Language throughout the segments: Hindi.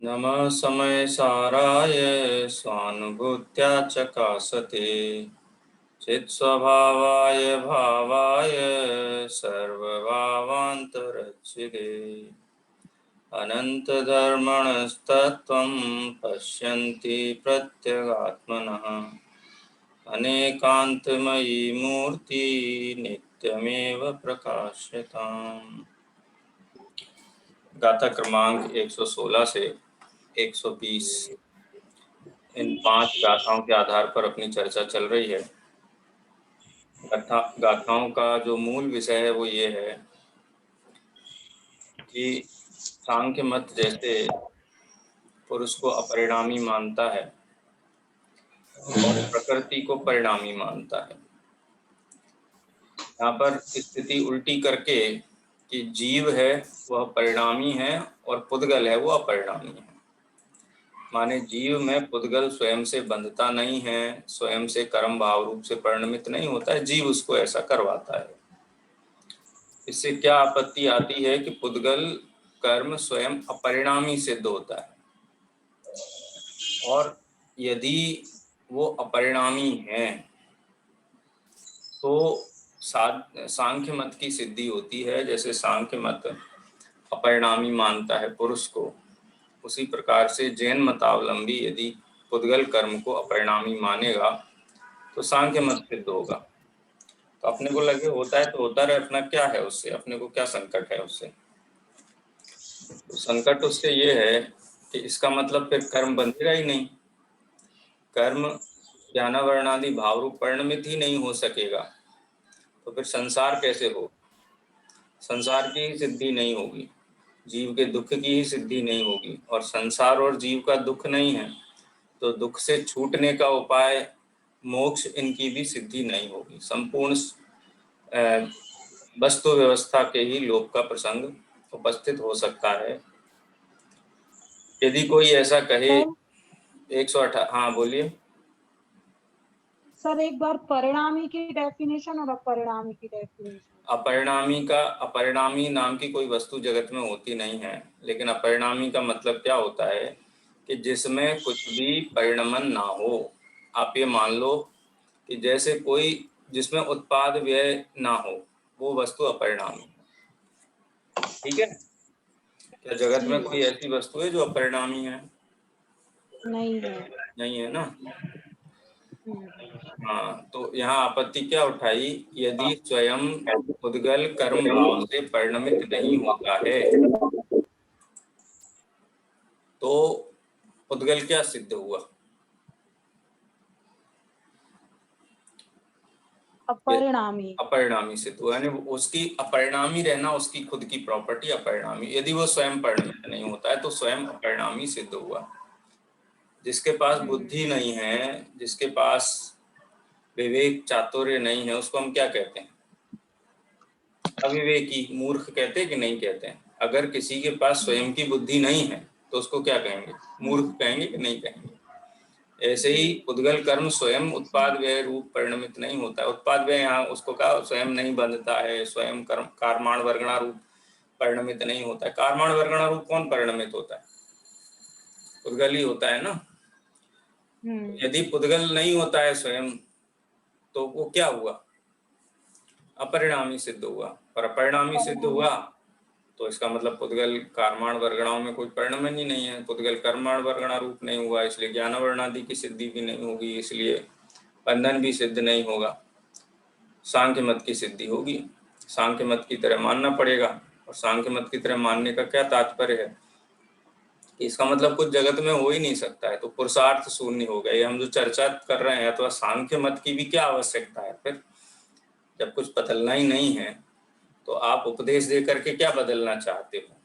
नमः समय साराय स्वानुभूत्या चकासते चित्स्वभावाय भावाय सर्वभावान्तरच्युते अनन्तधर्मणस्तत्त्वं पश्यन्ति प्रत्यगात्मनः अनेकान्तमयी मूर्ति नित्यमेव प्रकाश्यताम्। गाथा क्रमांक 116 से 120 इन 5 गाथाओं के आधार पर अपनी चर्चा चल रही है। गाथाओं का जो मूल विषय है वो ये है कि सांख्य मत जैसे पुरुष को अपरिणामी मानता है और प्रकृति को परिणामी मानता है। यहाँ पर स्थिति उल्टी करके कि जीव है वह परिणामी है और पुद्गल है वो अपरिणामी है। माने जीव में पुद्गल स्वयं से बंधता नहीं है, स्वयं से कर्म भाव रूप से परिणमित नहीं होता है, जीव उसको ऐसा करवाता है। इससे क्या आपत्ति आती है कि पुद्गल कर्म स्वयं अपरिणामी सिद्ध होता है, और यदि वो अपरिणामी है तो सांख्य मत की सिद्धि होती है। जैसे सांख्य मत अपरिणामी मानता है पुरुष को, उसी प्रकार से जैन मतावलंबी यदि पुद्गल कर्म को अपरिणामी मानेगा तो सांख्य मत सिद्ध होगा। तो अपने को लगे होता है तो होता रहे, अपना क्या है उससे, अपने को क्या संकट है उससे। तो संकट उससे ये है कि इसका मतलब फिर कर्म बंधेगा ही नहीं, कर्म ज्ञानावरणादि भाव रूप परिणमित ही नहीं हो सकेगा, तो फिर संसार कैसे हो, संसार की सिद्धि नहीं होगी, जीव के दुख की ही सिद्धि नहीं होगी। और संसार और जीव का दुख नहीं है तो दुख से छूटने का उपाय मोक्ष, इनकी भी सिद्धि नहीं होगी। संपूर्ण वस्तु व्यवस्था के ही लोप का प्रसंग उपस्थित हो सकता है। यदि कोई ऐसा कहे सर 118, हाँ बोलिए सर, एक बार परिणामी की डेफिनेशन और अपरिणामी की डेफिनेशन। अपरिणामी नाम की कोई वस्तु जगत में होती नहीं है, लेकिन अपरिणामी का मतलब क्या होता है कि जिसमें कुछ भी परिणमन ना हो। आप ये मान लो कि जैसे कोई जिसमें उत्पाद व्यय ना हो, वो वस्तु अपरिणामी है। ठीक है, क्या जगत में कोई ऐसी वस्तु है जो अपरिणामी है? नहीं है। नहीं है ना। हाँ, तो यहाँ आपत्ति क्या उठाई, यदि स्वयं उद्गल कर्म भाव से परिणमित नहीं होता है तो उद्गल क्या सिद्ध हुआ? अपरिणामी सिद्ध हुआ, यानी उसकी अपरिणामी रहना उसकी खुद की प्रॉपर्टी अपरिणामी। यदि वो स्वयं परिणमित नहीं होता है तो स्वयं अपरिणामी सिद्ध हुआ। जिसके पास बुद्धि नहीं है, जिसके पास विवेक चातुर्य नहीं है, उसको हम क्या कहते हैं? अविवेकी, मूर्ख कहते हैं कि नहीं कहते हैं? अगर किसी के पास स्वयं की बुद्धि नहीं है तो उसको क्या कहेंगे? मूर्ख कहेंगे कि नहीं कहेंगे? ऐसे ही उद्गल कर्म स्वयं उत्पाद व्यय रूप परिणमित नहीं होता है। उत्पाद व्यय यहाँ उसको कहा स्वयं नहीं बंधता है, स्वयं कर्म कारमाण वर्गणा रूप परिणमित नहीं होता है। कारमाण वर्गणा रूप कौन परिणमित होता है? उद्गल ही होता है ना। यदि उद्गल नहीं होता है स्वयं तो वो क्या हुआ? अपरिणामी सिद्ध और अपरिणामी सिद्ध हुआ तो इसका मतलब पुद्गल कारमाण वर्गणाओं में कोई परिणमन ही नहीं है। पुद्गल कर्माण वर्गणा रूप नहीं हुआ, इसलिए ज्ञानावरणादि की सिद्धि भी नहीं होगी, इसलिए बंधन भी सिद्ध नहीं होगा। सांख्य मत की सिद्धि होगी, सांख्य मत की तरह मानना पड़ेगा। और सांख्य मत की तरह मानने का क्या तात्पर्य है? इसका मतलब कुछ जगत में हो ही नहीं सकता है तो पुरुषार्थ शून्य हो गए। हम जो चर्चा कर रहे हैं तो सांख्य मत की भी क्या आवश्यकता है फिर, जब कुछ बदलना ही नहीं है तो आप उपदेश दे करके क्या बदलना चाहते हो?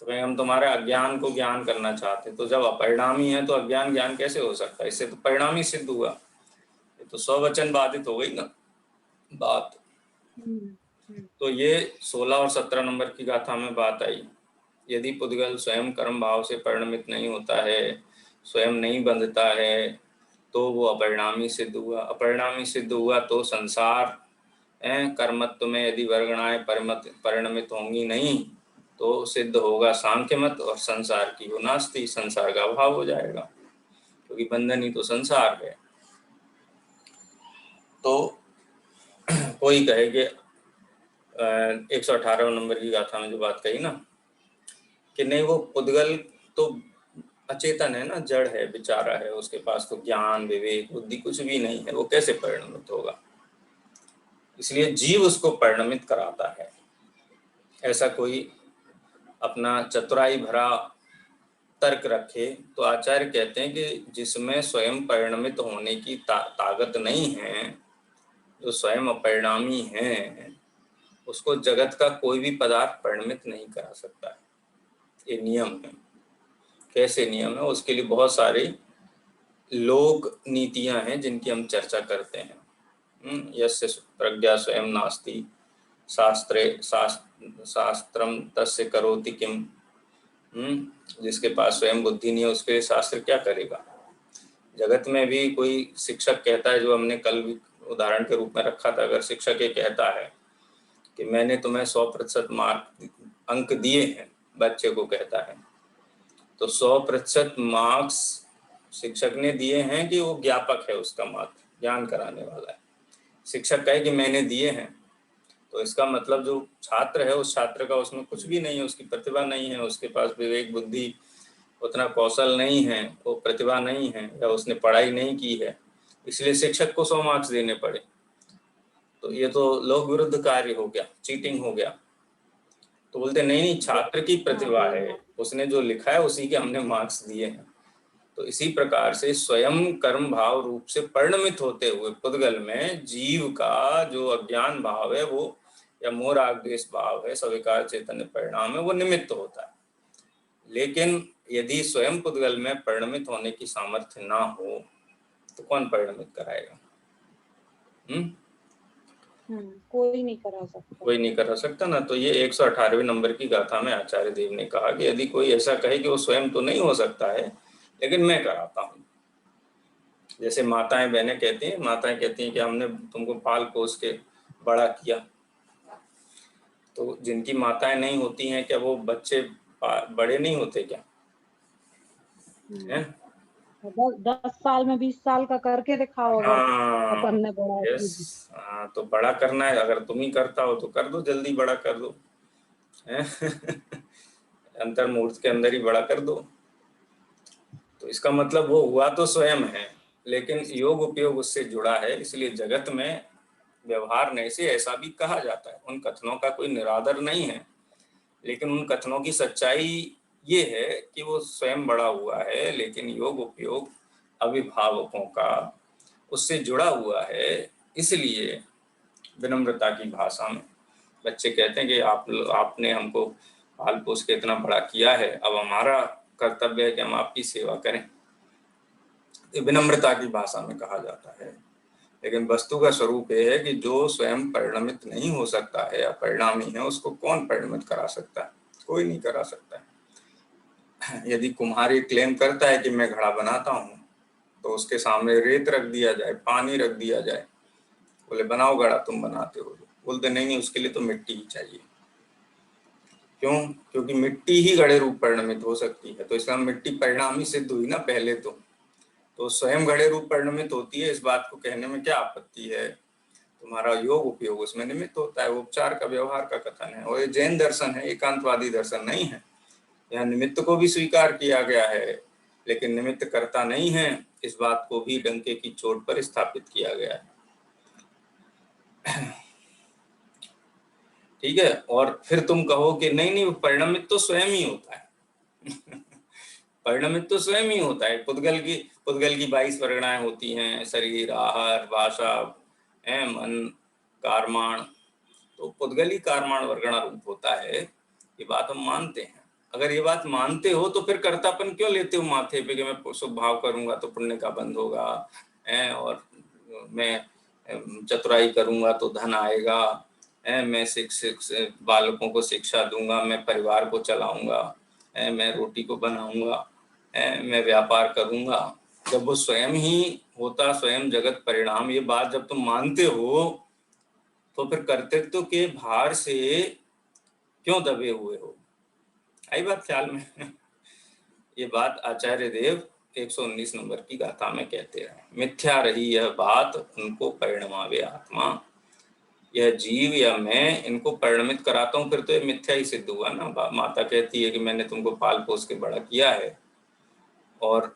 तो भाई हम तुम्हारे अज्ञान को ज्ञान करना चाहते, तो जब अपरिणामी है तो अज्ञान ज्ञान कैसे हो सकता है? इससे तो परिणामी सिद्ध हुआ, ये तो स्ववचन बाधित हो गई ना बात। तो ये 16 और 17 नंबर की गाथा में बात आई। यदि पुद्गल स्वयं कर्म भाव से परिणमित नहीं होता है, स्वयं नहीं बंधता है, तो वो अपरिणामी सिद्ध हुआ। अपरिणामी सिद्ध हुआ तो संसार कर्मत्व में यदि वर्गणाएं परिणमित होंगी नहीं तो सिद्ध होगा सांख्य मत, और संसार की वो नास्ति, संसार का अभाव हो जाएगा, क्योंकि बंधन ही तो संसार है। तो कोई कहे कि 118 नंबर की गाथा में जो बात कही ना कि नहीं, वो पुद्गल तो अचेतन है ना, जड़ है, बेचारा है, उसके पास तो ज्ञान विवेक बुद्धि कुछ भी नहीं है, वो कैसे परिणमित होगा? इसलिए जीव उसको परिणमित कराता है। ऐसा कोई अपना चतुराई भरा तर्क रखे तो आचार्य कहते हैं कि जिसमें स्वयं परिणमित होने की ताकत नहीं है, जो स्वयं अपरिणामी है, उसको जगत का कोई भी पदार्थ परिणमित नहीं करा सकता है। ये नियम है। कैसे नियम है? उसके लिए बहुत सारी लोक नीतियां हैं जिनकी हम चर्चा करते हैं। यस्य प्रज्ञा स्वयं नास्ति शास्त्रे शास्त्रम तस्य करोति किम। जिसके पास स्वयं बुद्धि नहीं है उसके लिए शास्त्र क्या करेगा? जगत में भी कोई शिक्षक कहता है, जो हमने कल भी उदाहरण के रूप में रखा था, अगर शिक्षक ये कहता है कि मैंने तुम्हें 100% मार्क अंक दिए हैं, बच्चे को कहता है, तो 100% मार्क्स शिक्षक ने दिए हैं कि वो ज्ञापक है, उसका मार्क ज्ञान कराने वाला है। शिक्षक कहे कि मैंने दिए हैं, तो इसका मतलब जो छात्र है उस छात्र का उसमें कुछ भी नहीं है, उसकी प्रतिभा नहीं है, उसके पास विवेक बुद्धि उतना कौशल नहीं है, वो प्रतिभा नहीं है, या उसने पढ़ाई नहीं की है, इसलिए शिक्षक को 100 मार्क्स देने पड़े। तो ये तो लोक विरुद्ध कार्य हो गया, चीटिंग हो गया। तो बोलते नहीं नहीं, छात्र की प्रतिभा है, उसने जो लिखा है उसी के हमने मार्क्स दिए हैं। तो इसी प्रकार से स्वयं कर्म भाव रूप से परिणमित होते हुए पुद्गल में जीव का जो अज्ञान भाव है वो, या मोह राग द्वेष भाव है, सविकार चैतन्य परिणाम है, वो निमित्त होता है। लेकिन यदि स्वयं पुद्गल में परिणमित होने की सामर्थ्य ना हो तो कौन परिणमित कराएगा? कोई नहीं करा सकता। कोई नहीं करा सकता ना। तो ये 118वें नंबर की गाथा में आचार्य देव ने कहा कि यदि कोई ऐसा कहे कि वो स्वयं तो नहीं हो सकता है लेकिन मैं कराता हूँ, जैसे माताएं बहनें कहती हैं, माताएं कहती हैं कि हमने तुमको पाल पोस के बड़ा किया, तो जिनकी माताएं नहीं होती हैं क्या वो बच्चे बड़े नहीं होते क्या? हैं? 10 साल में 20 साल का करके दिखाओ, अगर अपन ने बड़ा यस, तो बड़ा करना है, अगर तुम ही करता हो तो कर दो, जल्दी बड़ा कर दो, अंतर्मूर्त के अंदर ही बड़ा कर दो। तो इसका मतलब वो हुआ तो स्वयं है, लेकिन योग उपयोग उससे जुड़ा है, इसलिए जगत में व्यवहार नहीं से ऐसा भी कहा जाता है। उन कथनों का कोई निरादर नहीं है, लेकिन उन कथनों की सच्चाई ये है कि वो स्वयं बड़ा हुआ है, लेकिन योग उपयोग अभिभावकों का उससे जुड़ा हुआ है। इसलिए विनम्रता की भाषा में बच्चे कहते हैं कि आपने हमको पाल पोस के इतना बड़ा किया है, अब हमारा कर्तव्य है कि हम आपकी सेवा करें। विनम्रता की भाषा में कहा जाता है। लेकिन वस्तु का स्वरूप ये है कि जो स्वयं परिणमित नहीं हो सकता है या परिणामी है, उसको कौन परिणमित करा सकता है? कोई नहीं करा सकता है। यदि कुम्हार क्लेम करता है कि मैं घड़ा बनाता हूँ, तो उसके सामने रेत रख दिया जाए, पानी रख दिया जाए, बोले बनाओ घड़ा, तुम बनाते हो, बोलते नहीं नहीं, उसके लिए तो मिट्टी ही चाहिए। क्यों? क्योंकि मिट्टी ही घड़े रूप परिणमित हो सकती है। तो इसका मिट्टी परिणामी सिद्ध हुई ना पहले तो स्वयं घड़े रूप परिणमित होती है। इस बात को कहने में क्या आपत्ति है? तुम्हारा योग उपयोग उसमें निमित्त होता है, उपचार का व्यवहार का कथन है। और ये जैन दर्शन है, एकांतवादी दर्शन नहीं है। यहाँ निमित्त को भी स्वीकार किया गया है, लेकिन निमित्त करता नहीं है, इस बात को भी डंके की चोट पर स्थापित किया गया है। ठीक है। और फिर तुम कहो कि नहीं नहीं, परिणमित तो स्वयं ही होता है। परिणमित तो स्वयं ही होता है। पुद्गल की 22 परिगणाएं होती हैं, शरीर, आहार, भाषा, मन, कारमाण। तो पुद्गल ही कारमाण वर्गणा रूप होता है, ये बात हम मानते हैं। अगर ये बात मानते हो तो फिर कर्तापन क्यों लेते हो माथे पे कि मैं शुभ भाव करूंगा तो पुण्य का बंध होगा, और मैं चतुराई करूंगा तो धन आएगा, मैं बालकों को शिक्षा दूंगा, मैं परिवार को चलाऊंगा, मैं रोटी को बनाऊंगा, मैं व्यापार करूंगा। जब वो स्वयं ही होता, स्वयं जगत परिणाम, ये बात जब तुम मानते हो तो फिर कर्तृत्व के भार से क्यों दबे हुए हो? आई बात ख्याल में? ये बात आचार्य देव 119 नंबर की गाथा में कहते हैं, मिथ्या रही यह बात उनको परिणमावे आत्मा। यह जीव या मैं इनको परिणमित कराता हूँ, फिर तो ये मिथ्या ही सिद्ध हुआ ना। माता कहती है कि मैंने तुमको पाल पोस के बड़ा किया है, और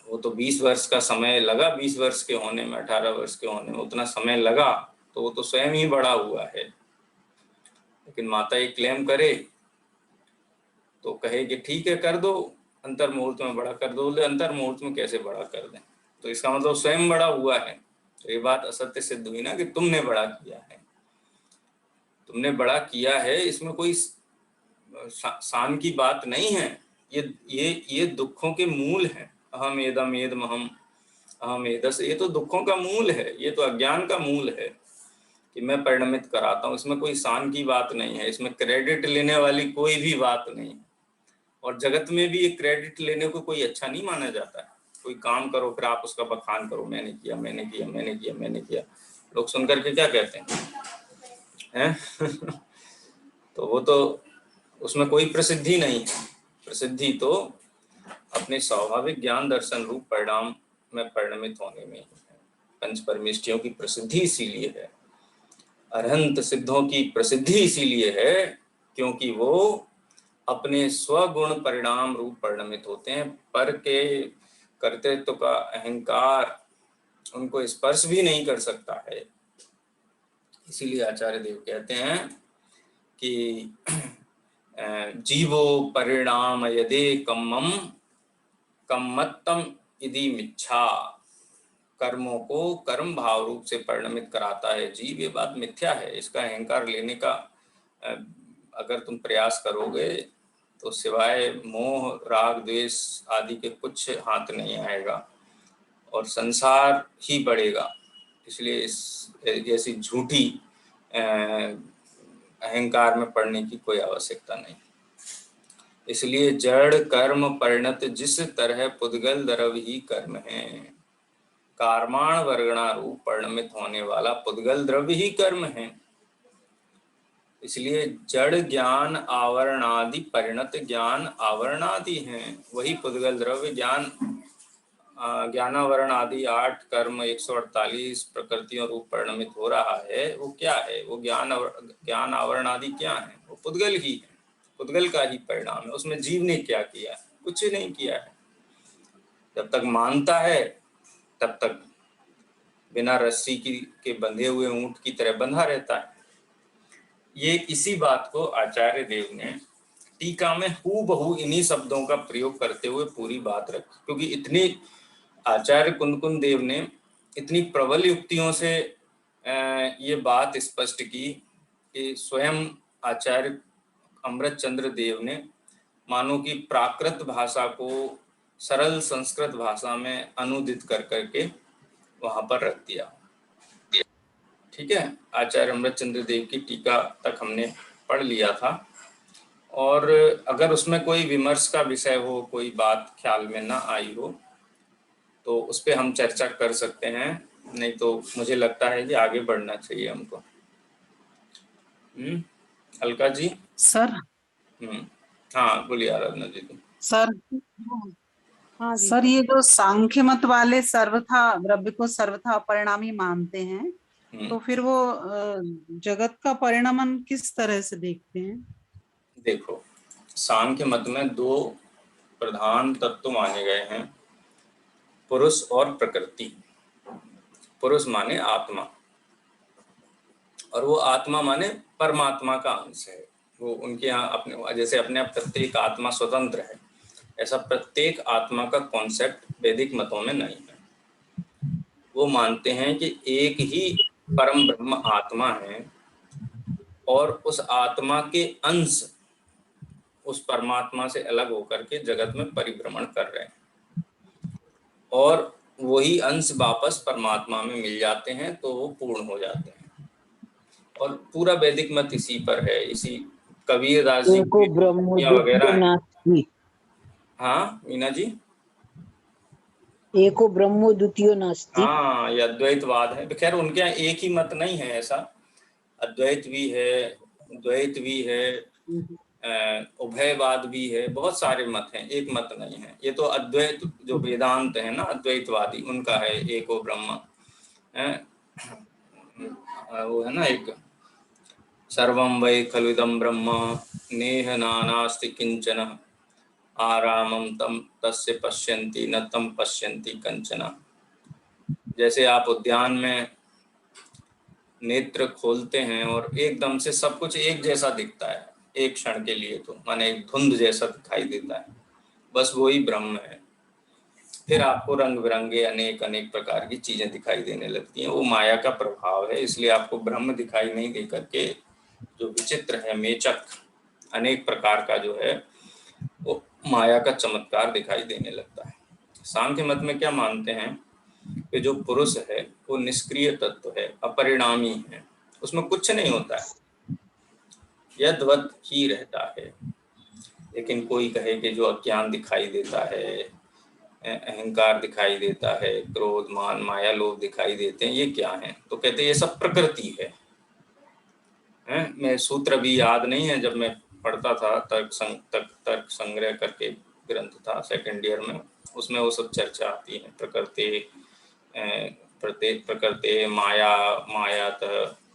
वो तो 20 वर्ष का समय लगा, 20 वर्ष के होने में, 18 वर्ष के होने में उतना समय लगा, तो वो तो स्वयं ही बड़ा हुआ है। लेकिन माता ये क्लेम करे तो कहे कि ठीक है कर दो, अंतर मुहूर्त में बड़ा कर दो। बोले अंतर मुहूर्त में कैसे बड़ा कर दें? तो इसका मतलब स्वयं बड़ा हुआ है। तो ये बात असत्य सिद्ध हुई ना कि तुमने बड़ा किया है। तुमने बड़ा किया है, इसमें कोई शान की बात नहीं है। ये दुखों के मूल हैं। अहम एदम एदम अहम अहम एदस, ये तो दुखों का मूल है, ये तो अज्ञान का मूल है कि मैं परिणमित कराता हूँ। इसमें कोई शान की बात नहीं है, इसमें क्रेडिट लेने वाली कोई भी बात नहीं है। और जगत में भी ये क्रेडिट लेने को कोई अच्छा नहीं माना जाता है। कोई काम करो फिर आप उसका बखान करो, मैंने किया मैंने किया मैंने किया मैंने किया। लोग सुनकर के क्या कहते हैं? तो वो तो उसमें कोई प्रसिद्धि नहीं है। प्रसिद्धि तो अपने स्वाभाविक ज्ञान दर्शन रूप परिणाम में परिणमित होने में है। पंच परमेष्ठियों की प्रसिद्धि इसीलिए है, अरहंत सिद्धों की प्रसिद्धि इसीलिए है क्योंकि वो अपने स्वगुण परिणाम रूप परिणमित होते हैं। पर के कर्तृत्व का अहंकार उनको स्पर्श भी नहीं कर सकता है। इसीलिए आचार्य देव कहते हैं कि जीवो परिणाम यदे कम्मम कम्मत्तम इति मिच्छा। कर्मों को कर्म भाव रूप से परिणमित कराता है जीव, ये बात मिथ्या है। इसका अहंकार लेने का अगर तुम प्रयास करोगे तो सिवाय मोह राग द्वेष आदि के कुछ हाथ नहीं आएगा और संसार ही बढ़ेगा। इसलिए इस जैसी झूठी अहंकार में पड़ने की कोई आवश्यकता नहीं। इसलिए जड़ कर्म परिणत जिस तरह पुद्गल द्रव ही कर्म है, कार्माण वर्गणा रूप परिणमित होने वाला पुद्गल द्रव्य ही कर्म है। इसलिए जड़ ज्ञान आवरणादि परिणत ज्ञान आवरणादि हैं, वही पुद्गल द्रव्य ज्ञान ज्ञानावरण आदि 8 कर्म 148 प्रकृतियों रूप परिणमित हो रहा है। वो क्या है? वो ज्ञान आवरण आदि क्या है? वो पुद्गल ही है, पुद्गल का ही परिणाम है। उसमें जीव ने क्या किया? कुछ नहीं किया है। जब तक मानता है तब तक बिना रस्सी के बंधे हुए ऊंट की तरह बंधा रहता है। ये इसी बात को आचार्य देव ने टीका में हूबहू इन्हीं शब्दों का प्रयोग करते हुए पूरी बात रखी, क्योंकि इतनी आचार्य कुंदकुंद देव ने इतनी प्रबल युक्तियों से ये बात स्पष्ट की कि स्वयं आचार्य अमृत चंद्र देव ने मानो कि प्राकृत भाषा को सरल संस्कृत भाषा में अनुदित कर करके वहां पर रख दिया। ठीक है, आचार्य अमृत चंद्र देव की टीका तक हमने पढ़ लिया था, और अगर उसमें कोई विमर्श का विषय हो, कोई बात ख्याल में ना आई हो तो उस पर हम चर्चा कर सकते हैं, नहीं तो मुझे लगता है कि आगे बढ़ना चाहिए हमको। अलका जी। सर। हाँ बोलिए आराधना जी। सर हाँ जी। सर, ये जो सांख्य मत वाले सर्वथा द्रव्य को सर्वथा अपरिणामी मानते हैं, तो फिर वो जगत का परिणमन किस तरह से देखते हैं? देखो, सांख्य मत में 2 प्रधान तत्व माने गए हैं, पुरुष और प्रकृति। पुरुष माने आत्मा, और वो आत्मा माने परमात्मा का अंश है। वो उनके यहाँ अपने जैसे अपने आप प्रत्येक आत्मा स्वतंत्र है, ऐसा प्रत्येक आत्मा का कॉन्सेप्ट वैदिक मतों में नहीं है। वो मानते हैं कि एक ही परम ब्रह्म आत्मा है और उस आत्मा के अंश उस परमात्मा से अलग होकर के जगत में परिभ्रमण कर रहे हैं, और वही अंश वापस परमात्मा में मिल जाते हैं तो वो पूर्ण हो जाते हैं। और पूरा वैदिक मत इसी पर है, इसी कबीरदास जी वगैरह है। हाँ मीना जी, एको ब्रह्मो द्वितीयो नास्ति। हाँ ये अद्वैतवाद है। खैर उनके यहाँ एक ही मत नहीं है ऐसा, अद्वैत भी है, द्वैत भी है, उभयवाद भी है, बहुत सारे मत हैं, एक मत नहीं है। ये तो अद्वैत जो वेदांत है ना, अद्वैतवादी, उनका है एको ब्रह्म, वो है ना एक, सर्वं वै खलुदं ब्रह्म नेह नानास्ति किंचन आरामं तम तस्य पश्यन्ति न तम पश्यन्ति कंचन। जैसे आप उद्यान में नेत्र खोलते हैं और एकदम से सब कुछ एक जैसा दिखता है, एक क्षण के लिए तो माने एक धुंध जैसा दिखाई देता है, बस वही ब्रह्म है। फिर आपको रंग बिरंगे अनेक अनेक प्रकार की चीजें दिखाई देने लगती हैं, वो माया का प्रभाव है। इसलिए आपको ब्रह्म दिखाई नहीं दे करके जो विचित्र है, मेचक अनेक प्रकार का जो है, वो माया का चमत्कार दिखाई देने लगता है। सांख्य मत में क्या मानते हैं कि जो पुरुष है वो निष्क्रिय तत्व है, अपरिणामी है, उसमें कुछ नहीं होता है, यद्वत ही रहता है। लेकिन कोई कहे कि जो अज्ञान दिखाई देता है, अहंकार दिखाई देता है, क्रोध मान माया लोभ दिखाई देते हैं, ये क्या है? तो कहते हैं ये सब प्रकृति है। मैं सूत्र भी याद नहीं है, जब मैं पढ़ता था तर्क संग्रह करके ग्रंथ था सेकंड ईयर में, उसमें वो सब चर्चा आती है। प्रकृति माया मायात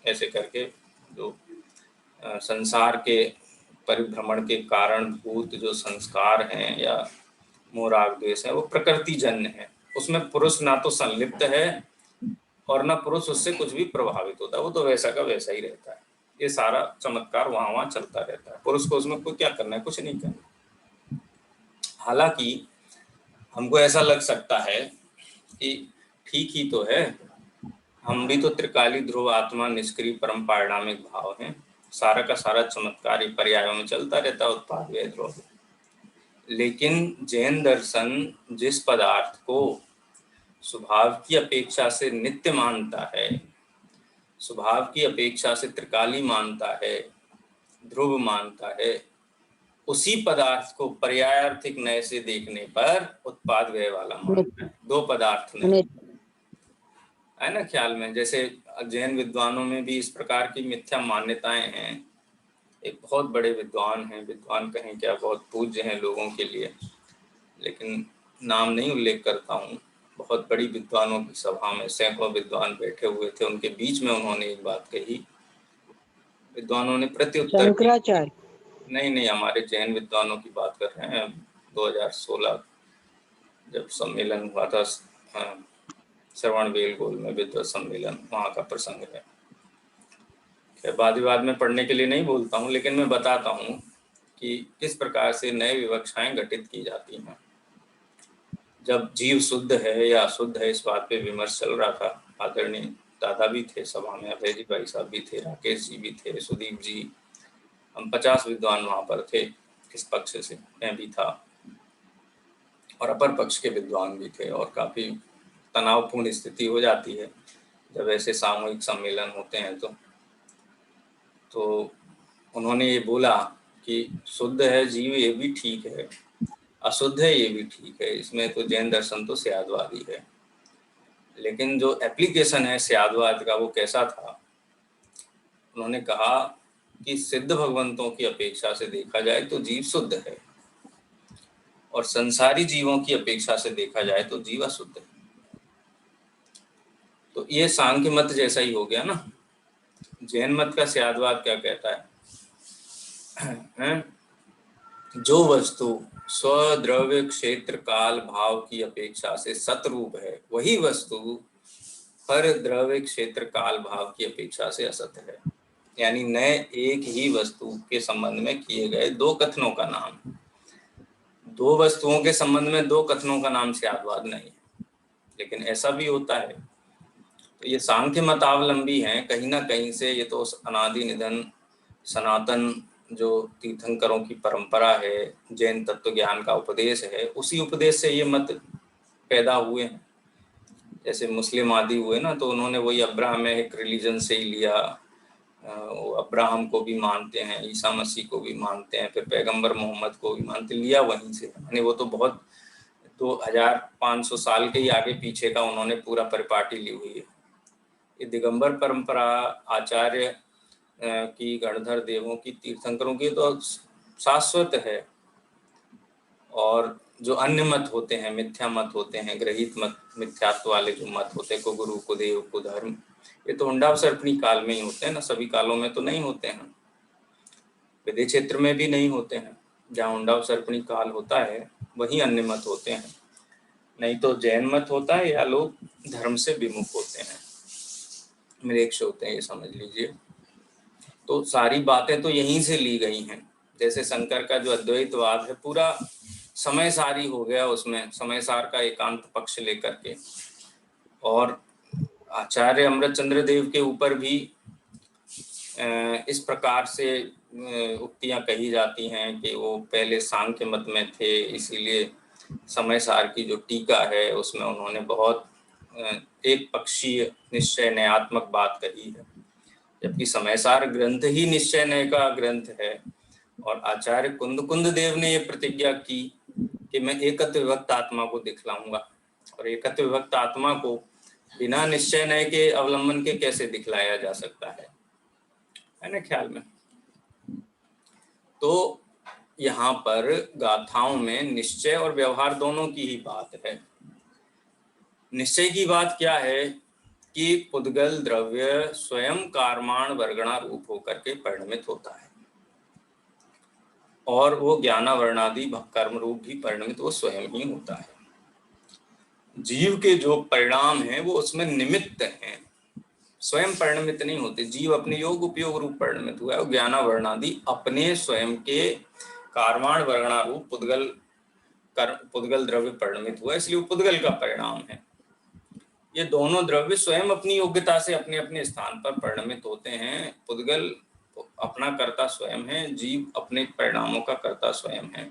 ऐसे करके जो संसार के परिभ्रमण के कारण भूत जो संस्कार हैं या मोह राग द्वेष है, वो प्रकृति जन्य है। उसमें पुरुष ना तो संलिप्त है और ना पुरुष उससे कुछ भी प्रभावित होता है, वो तो वैसा का वैसा ही रहता है। ये सारा चमत्कार वहां चलता रहता है, पुरुष को उसमें कोई क्या करना है, कुछ नहीं करना। हालांकि हमको ऐसा लग सकता है कि ठीक ही तो है, हम भी तो त्रिकाली ध्रुव आत्मा निष्क्रिय परम पारिणामिक भाव हैं, सारा का सारा चमत्कार ही पर्यायों में चलता रहता है, उत्पाद व्यय ध्रुव। लेकिन जैन दर्शन जिस पदार्थ को स्वभाव की अपेक्षा से नित्य मानता है, स्वभाव की अपेक्षा से त्रिकाली मानता है, ध्रुव मानता है, उसी पदार्थ को पर्यायार्थिक नए से देखने पर उत्पाद व्यय वाला मानता है, दो पदार्थ नहीं है ना ख्याल में। जैसे जैन विद्वानों में भी इस प्रकार की मिथ्या मान्यताएं हैं। एक बहुत बड़े विद्वान हैं, विद्वान कहें क्या, बहुत पूज्य हैं लोगों के लिए, लेकिन नाम नहीं उल्लेख करता हूँ। बहुत बड़ी विद्वानों की सभा में सैकड़ों विद्वान बैठे हुए थे, उनके बीच में उन्होंने एक बात कही, विद्वानों ने प्रत्युत्तर, शंकराचार्य नहीं हमारे जैन विद्वानों की बात कर रहे हैं, 2016 जब सम्मेलन हुआ था श्रवण बेलगोल में, विद्वत सम्मेलन, वहाँ का प्रसंग है। वाद विवाद में पढ़ने के लिए नहीं बोलता हूँ, लेकिन मैं बताता हूँ कि किस प्रकार से नए विवक्षाएं घटित की जाती हैं। जब जीव शुद्ध है या अशुद्ध है, इस बात पे विमर्श चल रहा था। आदरणीय दादा भी थे सभा में, अभय जी भाई साहब भी थे, राकेश जी भी थे, सुदीप जी, हम 50 विद्वान वहाँ पर थे। किस पक्ष से, मैं भी था और अपर पक्ष के विद्वान भी थे, और काफी तनावपूर्ण स्थिति हो जाती है जब ऐसे सामूहिक सम्मेलन होते हैं। तो उन्होंने ये बोला कि शुद्ध है जीव ये भी ठीक है, अशुद्ध है ये भी ठीक है, इसमें तो जैन दर्शन तो स्यादवादी है। लेकिन जो एप्लीकेशन है स्यादवाद का वो कैसा था, उन्होंने कहा कि सिद्ध भगवंतों की अपेक्षा से देखा जाए तो जीव शुद्ध है, और संसारी जीवों की अपेक्षा से देखा जाए तो जीव अशुद्ध है। तो ये सांख्य मत जैसा ही हो गया ना। जैन मत का स्यादवाद क्या कहता है? जो वस्तु स्वद्रव्य क्षेत्र काल भाव की अपेक्षा से सतरूप है, वही वस्तु पर द्रव्य क्षेत्र काल भाव की अपेक्षा से असत है। यानी नए एक ही वस्तु के संबंध में किए गए दो कथनों का नाम, दो वस्तुओं के संबंध में दो कथनों का नाम स्यादवाद नहीं है। लेकिन ऐसा भी होता है। तो ये सांख्य मतावलंबी हैं कहीं ना कहीं से, ये तो अनादि निधन सनातन जो तीर्थंकरों की परंपरा है, जैन तत्व ज्ञान का उपदेश है, उसी उपदेश से ये मत पैदा हुए हैं। जैसे मुस्लिम आदि हुए ना, तो उन्होंने वही अब्राहमिक रिलीजन से ही लिया, वो अब्राहम को भी मानते हैं, ईसा मसीह को भी मानते हैं, फिर पैगंबर मोहम्मद को भी मानते, लिया वहीं से। यानी वो तो बहुत 2500 साल के ही आगे पीछे का उन्होंने पूरा परिपाटी ली हुई है। ये दिगंबर परंपरा आचार्य की, गणधर देवों की, तीर्थंकरों की तो शाश्वत है, और जो अन्य मत होते हैं, मिथ्या मत होते हैं, ग्रहित मत, मिथ्यात्व वाले जो मत होते हैं, को गुरु, को देव, को धर्म, ये तो हुंडावसर्पणी काल में ही होते हैं ना, सभी कालों में तो नहीं होते हैं। विदेश क्षेत्र में भी नहीं होते हैं, जहाँ हुंडावसर्पणी काल होता है वही अन्य मत होते हैं, नहीं तो जैन मत होता है या लोग धर्म से विमुख होते हैं, निरपेक्ष होते हैं, ये समझ लीजिए। तो सारी बातें तो यहीं से ली गई हैं। जैसे शंकर का जो अद्वैतवाद है पूरा समय सारी हो गया, उसमें समय सार का एकांत पक्ष लेकर के, और आचार्य अमृतचंद्र देव के ऊपर भी इस प्रकार से उक्तियां कही जाती हैं कि वो पहले सांख्य मत में थे, इसीलिए समय सार की जो टीका है उसमें उन्होंने बहुत एक पक्षीय निश्चय न्यायात्मक बात कही है, जबकि समय सार ग्रंथ ही निश्चय न्याय का ग्रंथ है। और आचार्य कुंद देव ने ये प्रतिज्ञा की कि मैं एकत्व विभक्त आत्मा को दिखलाऊंगा, और एकत्व विभक्त आत्मा को बिना निश्चय न्याय के अवलंबन के कैसे दिखलाया जा सकता है ना ख्याल में। तो यहाँ पर गाथाओं में निश्चय और व्यवहार दोनों की ही बात है। निश्चय की बात क्या है कि पुद्गल द्रव्य स्वयं कार्माण वर्गणा रूप होकर के परिणमित होता है, और वो ज्ञानावर्णादि कर्म रूप भी परिणमित वो स्वयं ही होता है। जीव के जो परिणाम हैं वो उसमें निमित्त हैं, स्वयं परिणमित नहीं होते। जीव अपने योग उपयोग रूप परिणमित हुआ है, और ज्ञानावर्णादि अपने स्वयं के कार्माण वर्गणा रूप पुद्गल द्रव्य परिणमित हुआ, इसलिए वो पुद्गल का परिणाम है। ये दोनों द्रव्य स्वयं अपनी योग्यता से अपने अपने स्थान पर परिणमित होते हैं। पुद्गल अपना कर्ता स्वयं है, जीव अपने परिणामों का कर्ता स्वयं है।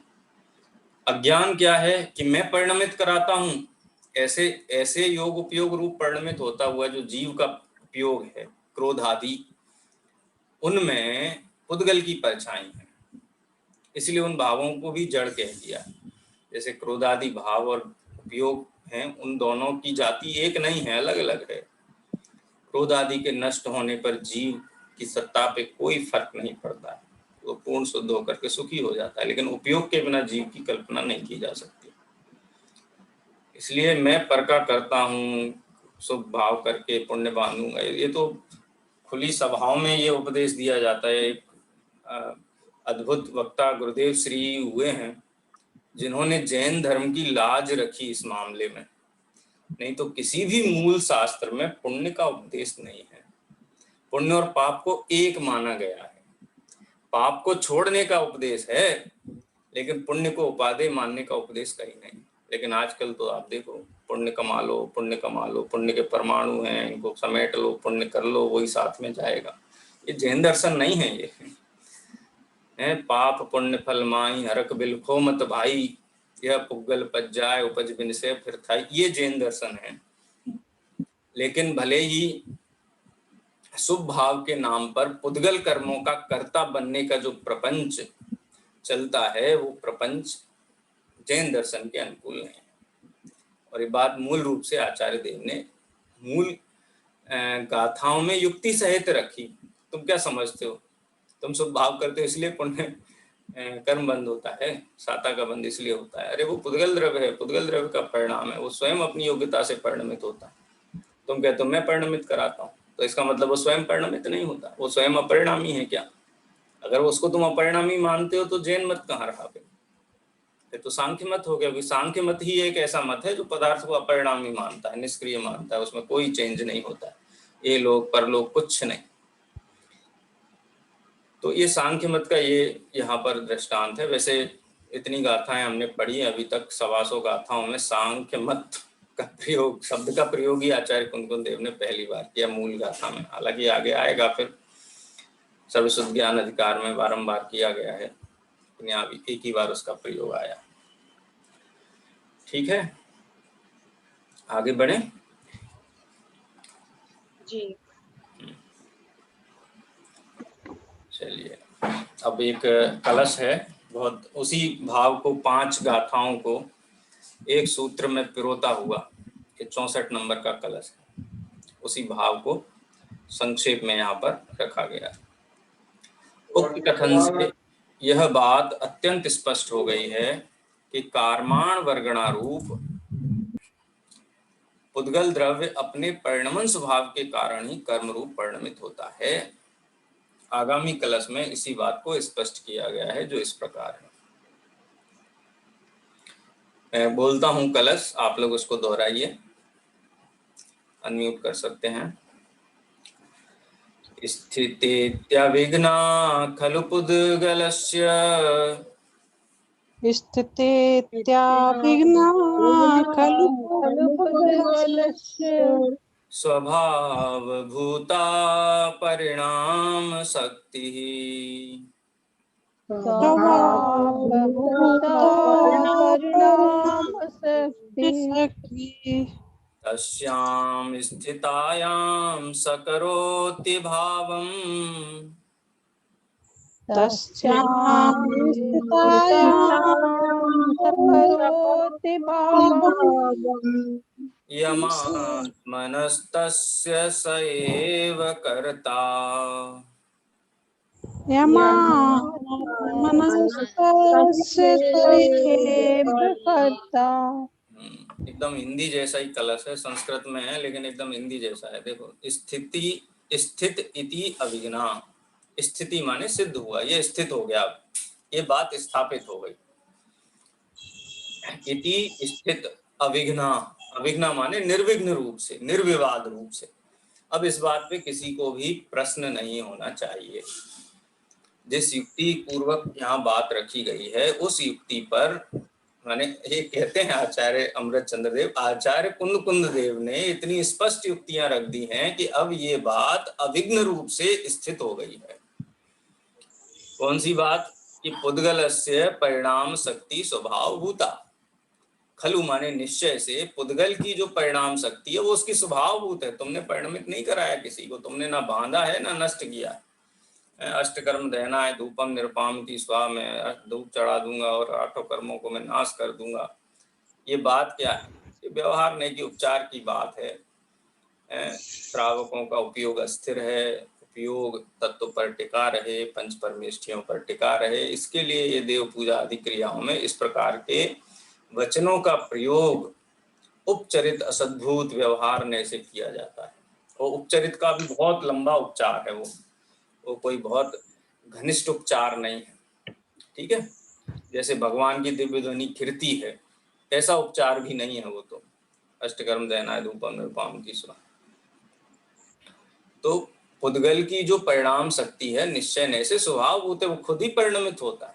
अज्ञान क्या है कि मैं परिणमित कराता हूं, ऐसे ऐसे योग उपयोग रूप परिणमित होता हुआ जो जीव का उपयोग है, क्रोध आदि, उनमें पुद्गल की परछाई है, इसलिए उन भावों को भी जड़ कह दिया। जैसे क्रोध आदि भाव और उपयोग हैं, उन दोनों की जाति एक नहीं है, अलग अलग है। क्रोध आदि के नष्ट होने पर जीव की सत्ता पे कोई फर्क नहीं पड़ता है, वो पूर्ण शुद्ध होकर के सुखी हो जाता है, लेकिन उपयोग के बिना जीव की कल्पना नहीं की जा सकती। इसलिए मैं पर का करता हूँ, शुभ भाव करके पुण्य बांधूंगा, ये तो खुली सभाओं में ये उपदेश दिया जाता है। एक अद्भुत वक्ता गुरुदेव श्री हुए हैं जिन्होंने जैन धर्म की लाज रखी इस मामले में, नहीं तो किसी भी मूल शास्त्र में पुण्य का उपदेश नहीं है। पुण्य और पाप को एक माना गया है, पाप को छोड़ने का उपदेश है, लेकिन पुण्य को उपादेय मानने का उपदेश कहीं नहीं। लेकिन आजकल तो आप देखो, पुण्य कमा लो, पुण्य कमा लो, पुण्य के परमाणु हैं, इनको समेट लो, पुण्य कर लो, वही साथ में जाएगा। ये जैन दर्शन नहीं है, ये है पाप पुण्य फल माई हरक बिलखो मत भाई, यह पुग्गल पच जाए उपज बिन से फिर था, ये जैन दर्शन है। लेकिन भले ही शुभ भाव के नाम पर पुद्गल कर्मों का कर्ता बनने का जो प्रपंच चलता है, वो प्रपंच जैन दर्शन के अनुकूल नहीं। और ये बात मूल रूप से आचार्य देव ने मूल गाथाओं में युक्ति सहित रखी। तुम क्या समझते हो, तुम शुभ भाव करते हो इसलिए पुण्य कर्म बंद होता है, साता का बंद इसलिए होता है। अरे वो पुद्गल द्रव्य है, पुद्गल द्रव्य का परिणाम है, वो स्वयं अपनी योग्यता से परिणमित होता है। तुम कहते हो मैं परिणमित कराता हूँ, तो इसका मतलब वो स्वयं परिणमित नहीं होता, वो स्वयं अपरिणामी है क्या? अगर उसको तुम अपरिणामी मानते हो तो जैन मत कहाँ रहा फिर? तो सांख्य मत हो गया। अभी सांख्य मत ही एक ऐसा मत है जो पदार्थ को अपरिणामी मानता है, निष्क्रिय मानता है, उसमें कोई चेंज नहीं होता है, ये लोग परलोक कुछ नहीं। तो ये सांख्य मत का ये यहाँ पर दृष्टांत है। वैसे इतनी गाथाएं हमने पढ़ी अभी तक, 125 गाथाओं में सांख्य मत का प्रयोग, शब्द का प्रयोग ही आचार्य कुंद देव ने पहली बार किया मूल गाथा में। हालांकि आगे आएगा फिर सर्वशुद्ध ज्ञान अधिकार में बारंबार किया गया है, लेकिन यहाँ भी एक ही बार उसका प्रयोग आया। ठीक है, आगे बढ़े जी। चलिए, अब एक कलश है, बहुत उसी भाव को 5 गाथाओं को एक सूत्र में पिरोता हुआ, ये 64 नंबर का कलश है, उसी भाव को संक्षेप में यहाँ पर रखा गया। उक्त कथन से यह बात अत्यंत स्पष्ट हो गई है कि कारमाण वर्गणारूप पुद्गल द्रव्य अपने परिणमन स्वभाव के कारण ही कर्म रूप परिणमित होता है। आगामी कलश में इसी बात को स्पष्ट किया गया है, जो इस प्रकार है। मैं बोलता हूं कलश, आप लोग उसको दोहराइए, अनम्यूट कर सकते हैं। स्थितेत्याविघ्ना खलु पुद्गलस्य स्थितेत्याविघ्ना खलु स्वभावभूता परिणाम शक्तिः तस्यां स्थितायां सकरोति भावम् यमात्मनस्तस्य स एव कर्ता। एकदम हिंदी जैसा ही कलश है, संस्कृत में है लेकिन एकदम हिंदी जैसा है। देखो, स्थिति स्थित इति अविघ्ना, स्थिति माने सिद्ध हुआ, ये स्थित हो गया, अब ये बात स्थापित हो गई। इति स्थित अविघ्ना, अविघ्ना माने निर्विघ्न रूप से, निर्विवाद रूप से। अब इस बात पे किसी को भी प्रश्न नहीं होना चाहिए। जिस युक्ति पूर्वक यहाँ बात रखी गई है उस युक्ति पर, माने ये कहते हैं आचार्य अमृत चंद्र देव, आचार्य कुंद देव ने इतनी स्पष्ट युक्तियां रख दी हैं कि अब ये बात अविघ्न रूप से स्थित हो गई है। कौन सी बात? कि पुद्गलस्य परिणाम शक्ति स्वभाव भूता। खलु माने निश्चय से, पुद्गल की जो परिणाम शक्ति है वो उसकी स्वभाव भूत है। तुमने परिणमित नहीं कराया किसी को, तुमने ना बांधा है ना नष्ट किया। अष्टकर्म देना है, धूपम निरुपाम की स्वा में धूप चढ़ा दूंगा और 8 कर्मों को मैं नाश कर दूंगा। ये बात क्या है? ये व्यवहार नहीं की उपचार की बात है। श्रावकों का उपयोग अस्थिर है, उपयोग तत्व पर टिका रहे, पंच परमेष्ठियों पर टिका रहे, इसके लिए ये देव पूजा आदि क्रियाओं में इस प्रकार के वचनों का प्रयोग उपचरित असद्भूत व्यवहार ने से किया जाता है। और उपचरित का भी बहुत लंबा उपचार है, वो कोई बहुत घनिष्ठ उपचार नहीं है। ठीक है, जैसे भगवान की दिव्य ध्वनि कीर्ति है, ऐसा उपचार भी नहीं है वो तो। अष्टकर्म देना धूपम निरुपाम की स्वा। तो पुद्गल की जो परिणाम शक्ति है निश्चय ने से स्वभाव होते, वो खुद ही परिणमित होता है।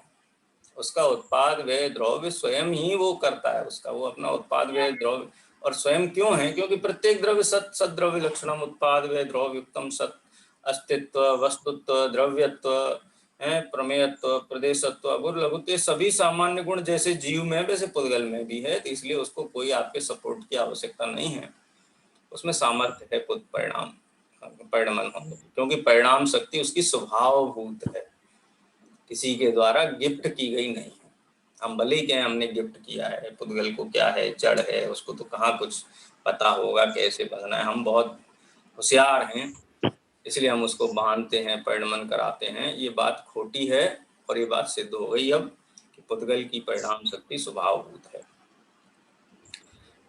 उसका उत्पाद व्यय द्रव्य स्वयं ही वो करता है, उसका वो अपना उत्पाद व्यय द्रव्य। और स्वयं क्यों है? क्योंकि प्रत्येक द्रव्य सत सद्रव्य लक्षणम उत्पाद व्यय द्रव्य युक्तम सत अस्तित्व वस्तुत्व द्रव्यत्व प्रमेयत्व प्रदेशत्व गुर लघुत्व, सभी सामान्य गुण जैसे जीव में वैसे पुद्गल में भी है। तो इसलिए उसको कोई आपके सपोर्ट की आवश्यकता नहीं है, उसमें सामर्थ्य है खुद परिणमन होने, क्योंकि परिणाम शक्ति उसकी स्वभावभूत है, किसी के द्वारा गिफ्ट की गई नहीं है। हम भले ही कहें हमने गिफ्ट किया है, पुद्गल को क्या है, जड़ है, उसको तो कहाँ कुछ पता होगा कैसे बदलना है। हम बहुत होशियार हैं, इसलिए हम उसको बांधते हैं, परिणमन कराते हैं। ये बात खोटी है और ये बात सिद्ध हो गई अब कि पुद्गल की परिणाम शक्ति स्वभावभूत है।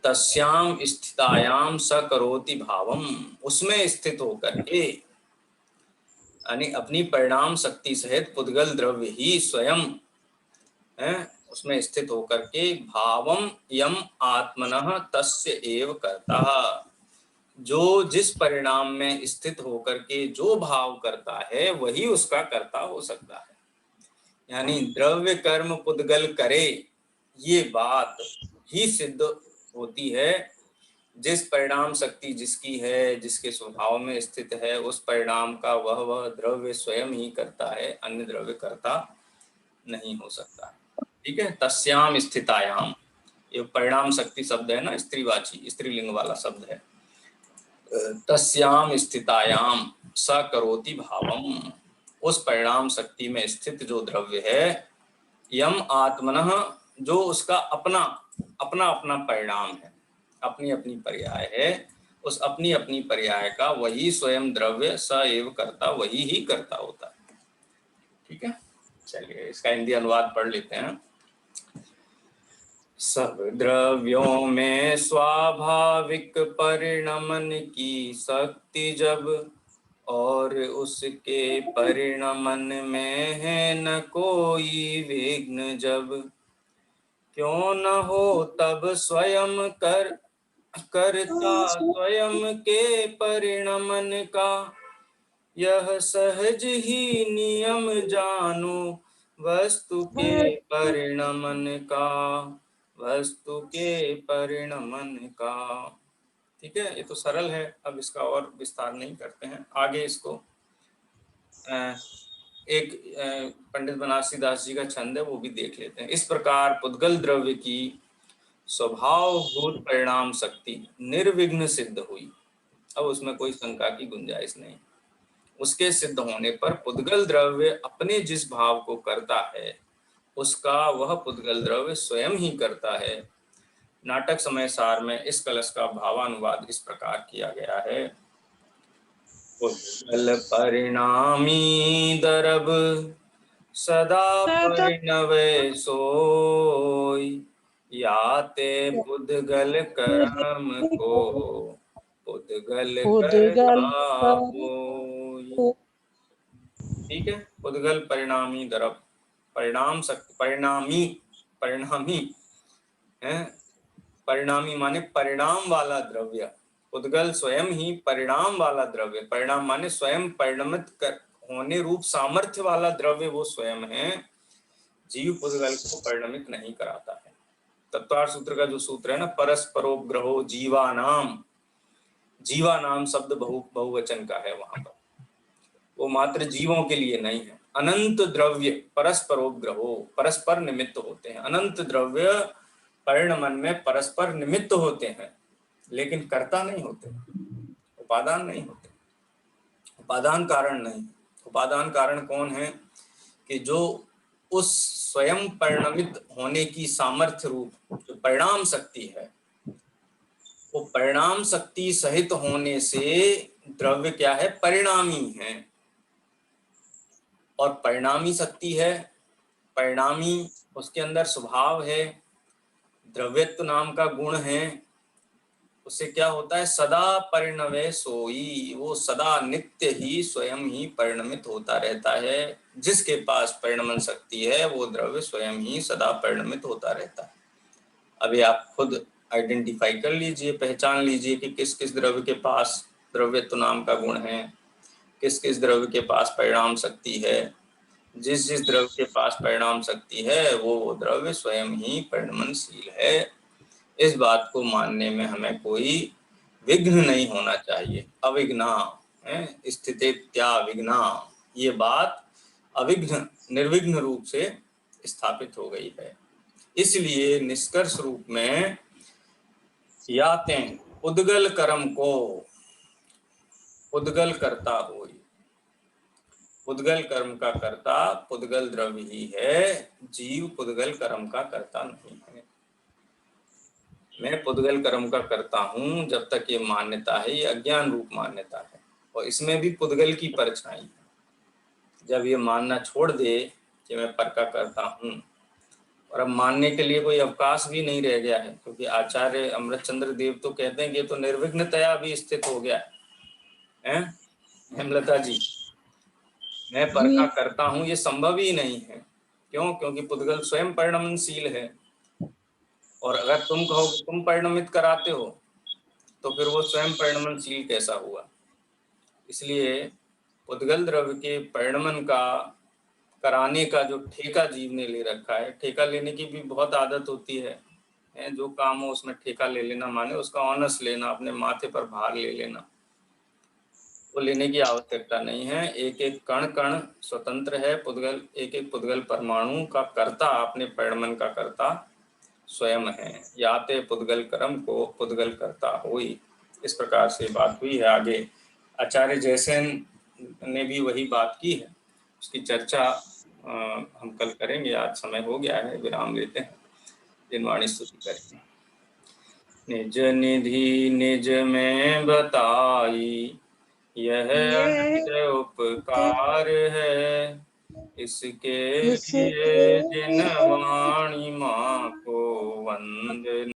तस्याम स्थितायाम स करोति भावम, उसमें स्थित होकर के, यानी अपनी परिणाम शक्ति सहित पुद्गल द्रव्य ही स्वयं उसमें स्थित होकर के भावम यम आत्मनः तस्य एव कर्ता, जो जिस परिणाम में स्थित होकर के जो भाव करता है वही उसका कर्ता हो सकता है। यानी द्रव्य कर्म पुद्गल करे, ये बात ही सिद्ध होती है। जिस परिणाम शक्ति जिसकी है, जिसके स्वभाव में स्थित है, उस परिणाम का वह द्रव्य स्वयं ही करता है, अन्य द्रव्य करता नहीं हो सकता। ठीक है, तस्याम स्थितायाम, ये परिणाम शक्ति शब्द है ना, स्त्रीवाची स्त्रीलिंग वाला शब्द है। तस्याम स्थितायाम स करोति भावम, उस परिणाम शक्ति में स्थित जो द्रव्य है, यम आत्मनः, जो उसका अपना अपना अपना परिणाम है, अपनी अपनी पर्याय है, उस अपनी अपनी पर्याय का वही स्वयं द्रव्य स एव कर्ता, वही ही कर्ता होता है। ठीक है, चलिए इसका हिंदी अनुवाद पढ़ लेते हैं। सब द्रव्यों में स्वाभाविक परिणमन की शक्ति जब, और उसके परिणमन में है न कोई विघ्न जब, क्यों न हो तब स्वयं करता स्वयं के परिणमन का, यह सहज ही नियम जानो वस्तु के परिणमन का, वस्तु के परिणमन का। ठीक है, ये तो सरल है, अब इसका और विस्तार नहीं करते हैं। आगे इसको एक पंडित बनारसी दास जी का छंद है, वो भी देख लेते हैं। इस प्रकार पुद्गल द्रव्य की स्वभावभूत परिणाम शक्ति निर्विघ्न सिद्ध हुई। अब उसमें कोई शंका की गुंजाइश नहीं। उसके सिद्ध होने पर पुद्गल द्रव्य अपने जिस भाव को करता है उसका वह पुद्गल द्रव्य स्वयं ही करता है। नाटक समय सार में इस कलश का भावानुवाद इस प्रकार किया गया है। पुद्गल परिणामी दरब सदा परिणवे सोई, याते पुद्गल कर्म को पुद्गल करता होई। ठीक है, पुद्गल परिणामी दरब, परिणाम शक्ति, परिणामी है, परिणामी माने परिणाम वाला द्रव्य। पुद्गल स्वयं ही परिणाम वाला द्रव्य, परिणाम माने स्वयं परिणमित होने रूप सामर्थ्य वाला द्रव्य वो स्वयं है। जीव पुद्गल को परिणमित नहीं कराता है। तत्वार्थ सूत्र का जो सूत्र है ना, परस्परोपग्रहो जीवानाम, जीवानाम शब्द बहुवचन का है वहां पर, वो मात्र जीवों के लिए नहीं है। अनंत द्रव्य परस्परोपग्रहो, परस्पर निमित्त होते हैं। अनंत द्रव्य परिणमन में परस्पर निमित्त होते हैं, लेकिन कर्ता नहीं होते, उपादान नहीं होते, उपादान कारण नहीं। उपादान कारण कौन है? कि जो उस स्वयं परिणमित होने की सामर्थ्य रूप जो परिणाम शक्ति है, वो परिणाम शक्ति सहित होने से द्रव्य क्या है? परिणामी है। और परिणामी शक्ति है, परिणामी, उसके अंदर स्वभाव है, द्रव्यत्व नाम का गुण है। उससे क्या होता है? सदा परिणवे सोई, वो सदा नित्य ही स्वयं ही परिणमित होता रहता है। जिसके पास परिणमन शक्ति है वो द्रव्य स्वयं ही सदा परिणमित होता रहता है। अभी आप खुद आइडेंटिफाई कर लीजिए, पहचान लीजिए कि किस किस द्रव्य के पास द्रव्यत्व नाम का गुण है, किस किस द्रव्य के पास परिणाम शक्ति है। जिस जिस द्रव्य के पास परिणाम शक्ति है वो द्रव्य स्वयं ही परिणमनशील है। इस बात को मानने में हमें कोई विघ्न नहीं होना चाहिए। अविघ्ना है, स्थिते त्या विघ्ना, ये बात अविघ्न निर्विघ्न रूप से स्थापित हो गई है। इसलिए निष्कर्ष रूप में याते पुद्गल कर्म को पुद्गल करता होई। पुद्गल कर्म का कर्ता पुद्गल द्रव्य ही है, जीव पुद्गल कर्म का कर्ता नहीं है। मैं पुद्गल कर्म का करता हूँ, जब तक ये मान्यता है, ये अज्ञान रूप मान्यता है, और इसमें भी पुद्गल की परछाई है। जब ये मानना छोड़ दे कि मैं पर का करता हूँ, और अब मानने के लिए कोई अवकाश भी नहीं रह गया है, क्योंकि आचार्य अमृतचंद्र देव तो कहते हैं कि ये तो निर्विघ्नतया भी स्थित हो गया है। हेमलता जी, मैं पर का करता हूँ, ये संभव ही नहीं है। क्यों? क्योंकि पुद्गल स्वयं परिणमनशील है। और अगर तुम कहो कि तुम परिणमित कराते हो, तो फिर वो स्वयं परिणमनशील कैसा हुआ? इसलिए पुद्गल द्रव्य के परिणमन का कराने का जो ठेका जीव ने ले रखा है, ठेका लेने की भी बहुत आदत होती है, जो काम हो उसमें ठेका ले लेना, माने उसका ऑनर्स लेना, अपने माथे पर भार ले लेना, वो लेने की आवश्यकता नहीं है। एक एक कण कण स्वतंत्र है। पुद्गल, एक एक पुद्गल परमाणु का कर्ता, अपने परिणमन का कर्ता स्वयं है। याते पुद्गल कर्म को पुद्गल करता होई। इस प्रकार से बात हुई है। आगे आचार्य जयसेन ने भी वही बात की है, उसकी चर्चा हम कल करेंगे। आज समय हो गया है, विराम लेते हैं। दिनवाणी स्तुति करेंगे। निज निधि निज में बताई, यह अक्षय उपकार है। इसके लिए जिन वाणी माँ को वंदना।